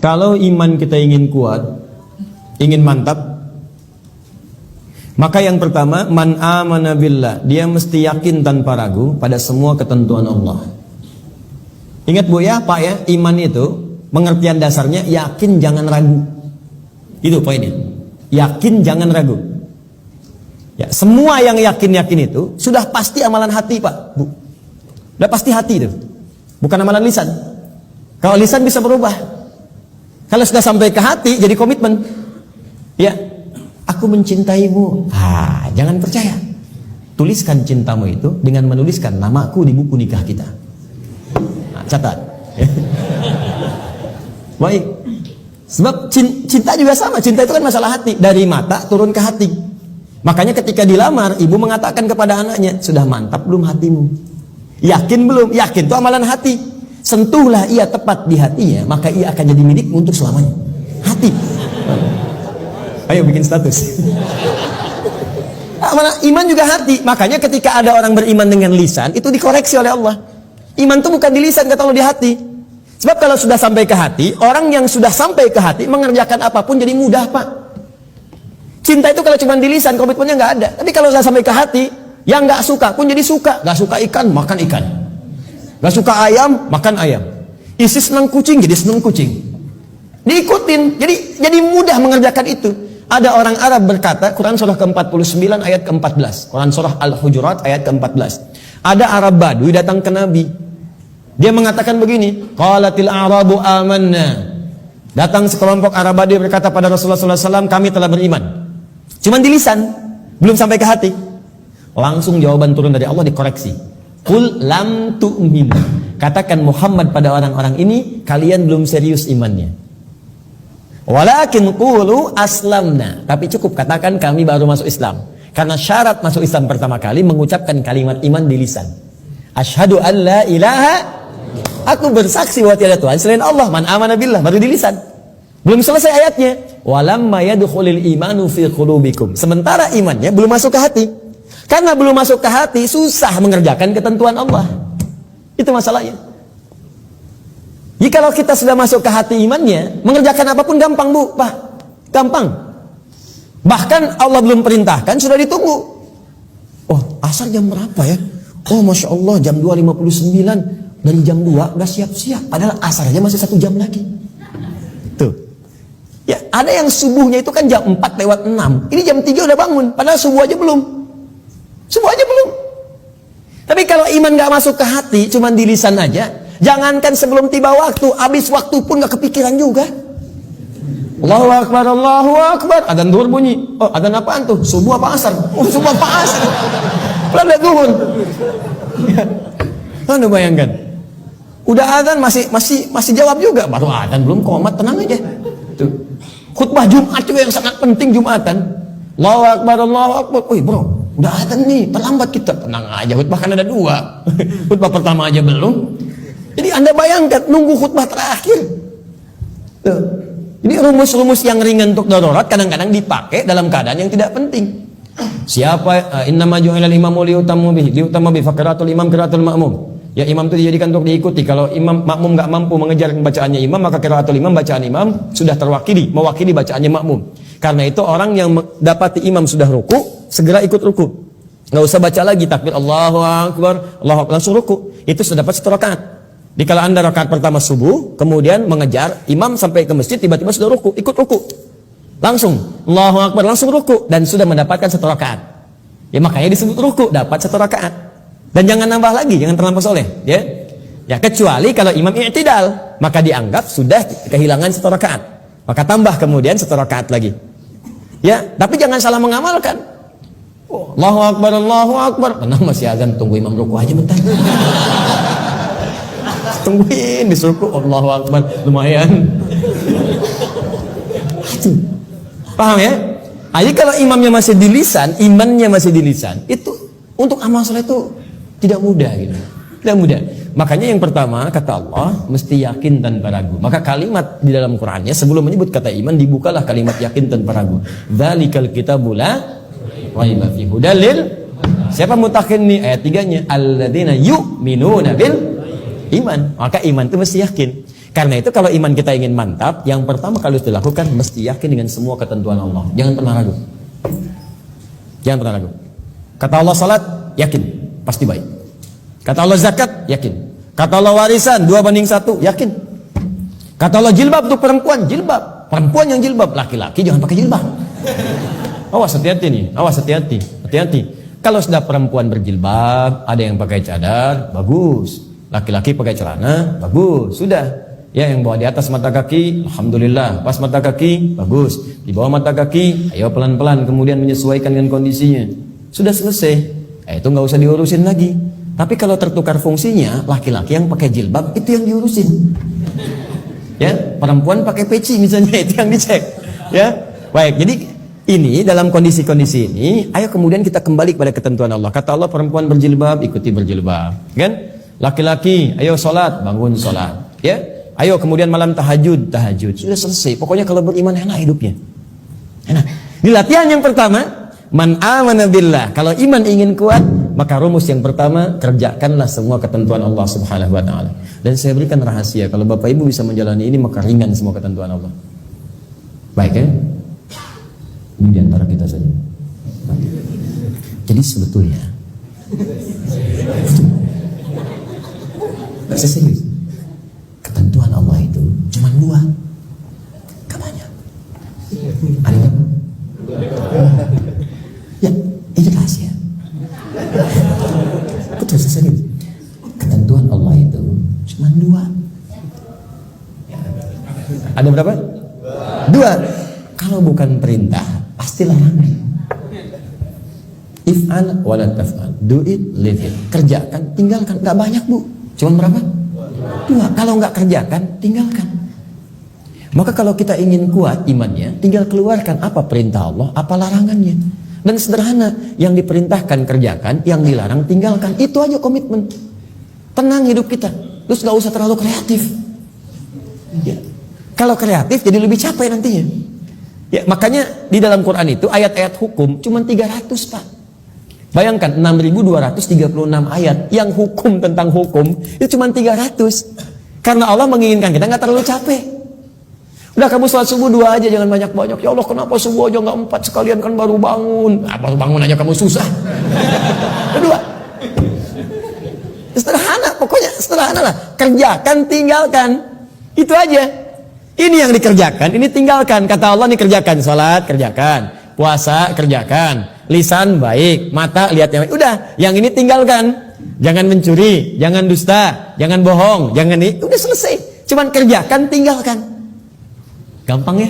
Kalau iman kita ingin kuat, ingin mantap, maka yang pertama, man amana billah, dia mesti yakin tanpa ragu pada semua ketentuan Allah. Ingat Bu ya, Pak ya, iman itu pengertian dasarnya yakin jangan ragu. Itu poinnya. Yakin jangan ragu. Ya, semua yang yakin-yakin itu sudah pasti amalan hati, Pak, Bu. Sudah pasti hati itu. Bukan amalan lisan. Kalau lisan bisa berubah. Kalau sudah sampai ke hati jadi komitmen. Ya, aku mencintaimu. Jangan percaya. Tuliskan cintamu itu dengan menuliskan namaku di buku nikah kita. Catat. Baik. Sebab cinta juga sama. Cinta itu kan masalah hati. Dari mata turun ke hati. Makanya ketika dilamar, ibu mengatakan kepada anaknya, sudah mantap belum hatimu? Yakin belum? Yakin itu amalan hati. Sentuhlah ia tepat di hatinya, maka ia akan jadi milikmu untuk selamanya. Hati. Ayo bikin status. Iman juga hati. Makanya ketika ada orang beriman dengan lisan, itu dikoreksi oleh Allah. Iman itu bukan di lisan, kata Allah, di hati. Sebab kalau sudah sampai ke hati, orang yang sudah sampai ke hati mengerjakan apapun jadi mudah, Pak. Cinta itu kalau cuma di lisan, komitmennya nggak ada. Tapi kalau sudah sampai ke hati, yang nggak suka pun jadi suka. Nggak suka ikan, makan ikan. Nggak suka ayam, makan ayam. Isi senang kucing, jadi senang kucing. Diikutin, jadi mudah mengerjakan itu. Ada orang Arab berkata, Quran surah ke-49 ayat ke-14. Quran surah Al-Hujurat ayat ke-14. Ada Arab Badui datang ke Nabi. Dia mengatakan begini, qalatil a'rabu amanna. Datang sekelompok Arab Badui berkata pada Rasulullah SAW, kami telah beriman. Cuman di lisan, belum sampai ke hati. Langsung jawaban turun dari Allah dikoreksi. Qul lam tu'min. Katakan Muhammad pada orang-orang ini, kalian belum serius imannya. Walakin qulu aslamna. Tapi cukup katakan kami baru masuk Islam. Karena syarat masuk Islam pertama kali mengucapkan kalimat iman di lisan. Asyhadu an la ilaha, aku bersaksi bahwa tiada Tuhan selain Allah. Man amana billah, baru di lisan. Belum selesai ayatnya. Walamma yadkhulul imanu fi qulubikum. Sementara imannya belum masuk ke hati. Karena belum masuk ke hati, susah mengerjakan ketentuan Allah. Itu masalahnya. Jikalau kita sudah masuk ke hati imannya, mengerjakan apapun gampang, Bu, Pak. Gampang. Bahkan Allah belum perintahkan, sudah ditunggu. Oh, asar jam berapa ya? Oh, Masya Allah, jam 2.59. Dari jam 2, udah siap-siap. Padahal asarnya masih 1 jam lagi. Tuh. Ya, ada yang subuhnya itu kan jam 4:06. Ini jam 3 udah bangun. Padahal subuh aja belum. Subuh aja belum. Tapi kalau iman gak masuk ke hati, cuman di lisan aja, jangankan sebelum tiba waktu, habis waktu pun gak kepikiran juga. Allahu Akbar, Allahu Akbar. Adzan zuhur bunyi. Oh, adzan apaan tuh? Subuh apa asar? Oh, subuh apa asar? Belum zuhur. Anda bayangkan. Udah adzan masih jawab juga. Baru adzan belum komat, tenang aja. Tuh. Khutbah Jumat juga yang sangat penting Jumatan. Allahu Akbar, Allahu Akbar. Wih, bro. Udah adzan nih, terlambat kita. Tenang aja, khutbah kan ada 2. Khutbah pertama aja belum. Jadi Anda bayangkan, nunggu khutbah terakhir. Tuh. Jadi rumus-rumus yang ringan untuk darurat kadang-kadang dipakai dalam keadaan yang tidak penting. Siapa innama ju'ilal imamu liutamu bi faqiratul imam qiraatul ma'mum. Ya, imam itu dijadikan untuk diikuti. Kalau imam makmum enggak mampu mengejar bacaannya imam, maka qiraatul imam, bacaan imam sudah terwakili, mewakili bacaannya makmum. Karena itu orang yang dapati imam sudah ruku, segera ikut ruku. Enggak usah baca lagi takbir Allahu Akbar, Allahu Akbar, langsung ruku. Itu sudah dapat 1 rakaat. Dikala Anda rakaat pertama subuh, kemudian mengejar imam sampai ke masjid, tiba-tiba sudah ruku, ikut ruku. Langsung Allahu Akbar, langsung ruku dan sudah mendapatkan 1 rakaat. Ya, makanya disebut ruku, dapat 1 rakaat. Dan jangan nambah lagi, jangan terlampau soleh, ya. Ya, kecuali kalau imam i'tidal, maka dianggap sudah kehilangan 1 rakaat. Maka tambah kemudian 1 rakaat lagi. Ya, tapi jangan salah mengamalkan. Oh, Allahu Akbar, Allahu Akbar. Tenang, masih azan, tunggu imam ruku aja bentar. Tungguin disuruh Allahu Akbar, lumayan. Paham ya? Jadi kalau imamnya masih di lisan, imannya masih di lisan, itu untuk amal soleh itu tidak mudah gitu. Tidak mudah. Makanya yang pertama kata Allah mesti yakin tanpa ragu. Maka kalimat di dalam Qur'annya sebelum menyebut kata iman dibukalah kalimat yakin tanpa ragu. Dzalikal kitabul la raiba fihi hudal lil. Siapa mutakin nih ayat 3-nya? Alladzina yu'minuna bil iman. Maka iman itu mesti yakin. Karena itu kalau iman kita ingin mantap, yang pertama kali harus dilakukan mesti yakin dengan semua ketentuan Allah. Jangan pernah ragu. Jangan pernah ragu. Kata Allah salat, yakin, pasti baik. Kata Allah zakat, yakin. Kata Allah warisan 2:1, yakin. Kata Allah jilbab untuk perempuan, jilbab. Perempuan yang jilbab, laki-laki jangan pakai jilbab. Awas, hati-hati nih, awas, hati-hati, hati-hati. Kalau sudah perempuan berjilbab, ada yang pakai cadar, bagus. Laki-laki pakai celana, bagus, sudah. Ya, yang bawa di atas mata kaki, alhamdulillah, pas mata kaki, bagus. Di bawah mata kaki, ayo pelan-pelan kemudian menyesuaikan dengan kondisinya. Sudah selesai, itu nggak usah diurusin lagi. Tapi kalau tertukar fungsinya, laki-laki yang pakai jilbab itu yang diurusin. Ya, perempuan pakai peci misalnya itu yang dicek. Ya, baik. Jadi ini dalam kondisi-kondisi ini, ayo kemudian kita kembali kepada ketentuan Allah. Kata Allah perempuan berjilbab, ikuti berjilbab, kan? Laki-laki, ayo sholat, bangun sholat. Ya, ayo kemudian malam tahajud, tahajud. Sudah selesai. Pokoknya kalau beriman enak hidupnya. Enak. Di latihan yang pertama, man amana billah. Kalau iman ingin kuat, maka rumus yang pertama, kerjakanlah semua ketentuan Allah Subhanahu wa taala. Dan saya berikan rahasia, kalau Bapak Ibu bisa menjalani ini, maka ringan semua ketentuan Allah. Baik ya? Ini diantara kita saja. Jadi sebetulnya saya serius, ketentuan Allah itu cuma 2, gak banyak. Ada berapa? Ya, ini rahasia. Betul, saya serius. Ketentuan Allah itu cuma 2. Ada berapa? 2. Kalau bukan perintah, pasti larangan. If'al wa la taf'al. Do it, leave it. Kerjakan, tinggalkan. Gak banyak, Bu. Cuma berapa? 2. Kalau nggak kerjakan, tinggalkan. Maka kalau kita ingin kuat imannya, tinggal keluarkan apa perintah Allah, apa larangannya. Dan sederhana, yang diperintahkan kerjakan, yang dilarang tinggalkan. Itu aja komitmen. Tenang hidup kita. Terus nggak usah terlalu kreatif. Ya. Kalau kreatif jadi lebih capek nantinya. Ya, makanya di dalam Quran itu ayat-ayat hukum cuma 300, Pak. Bayangkan 6.236 ayat yang hukum tentang hukum itu cuma 300. Karena Allah menginginkan kita nggak terlalu capek. Udah kamu sholat subuh 2 aja, jangan banyak-banyak. Ya Allah, kenapa subuh aja nggak 4 sekalian, kan baru bangun. Baru bangun aja kamu susah. Kedua, sederhana, pokoknya sederhana lah. Kerjakan, tinggalkan. Itu aja. Ini yang dikerjakan, ini tinggalkan. Kata Allah nih, kerjakan sholat, kerjakan. Puasa, kerjakan. Lisan baik, mata lihat yang baik. Udah, yang ini tinggalkan. Jangan mencuri, jangan dusta, jangan bohong, jangan ini. Udah selesai. Cuman kerjakan, tinggalkan. Gampang ya.